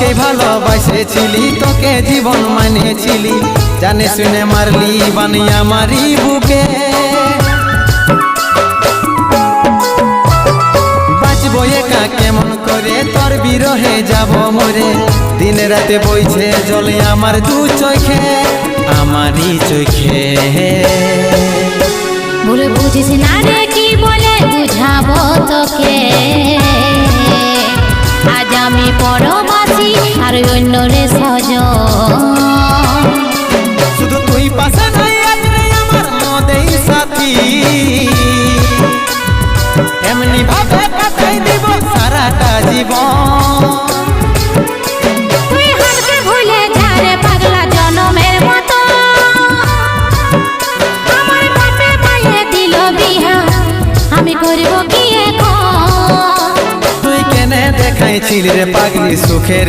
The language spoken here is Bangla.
তোকে ভালোবাসেছিলি, তোকে জীবন মানেছিলি, জানে শুনে মারলি বানিয়া মারি বুকে। বাঁচবো একা কেমন করে, তোর বিরহে যাব মরে, দিন রাতে বইছে জলে আমার দু চোখে, আমারই চোখে। ভুল বুঝিস না রে, কি বলে বুঝাবো তোকে, আজ আমি পরবাসী আর অন্য রে সজন। শুধু তুই পাশে নাই আজ রে আমার মদেই সাথী, এমনি ভাবে কাটাই দিব সারাটা জীবন। তুই হারকে ভুলে যা রে পাগলা জনমের মতো, আমার বাপে পায়ে দিল বিহা, আমি করব কি এখন। তুই কেনে দেখাইছিলি রে পাগলি সুখের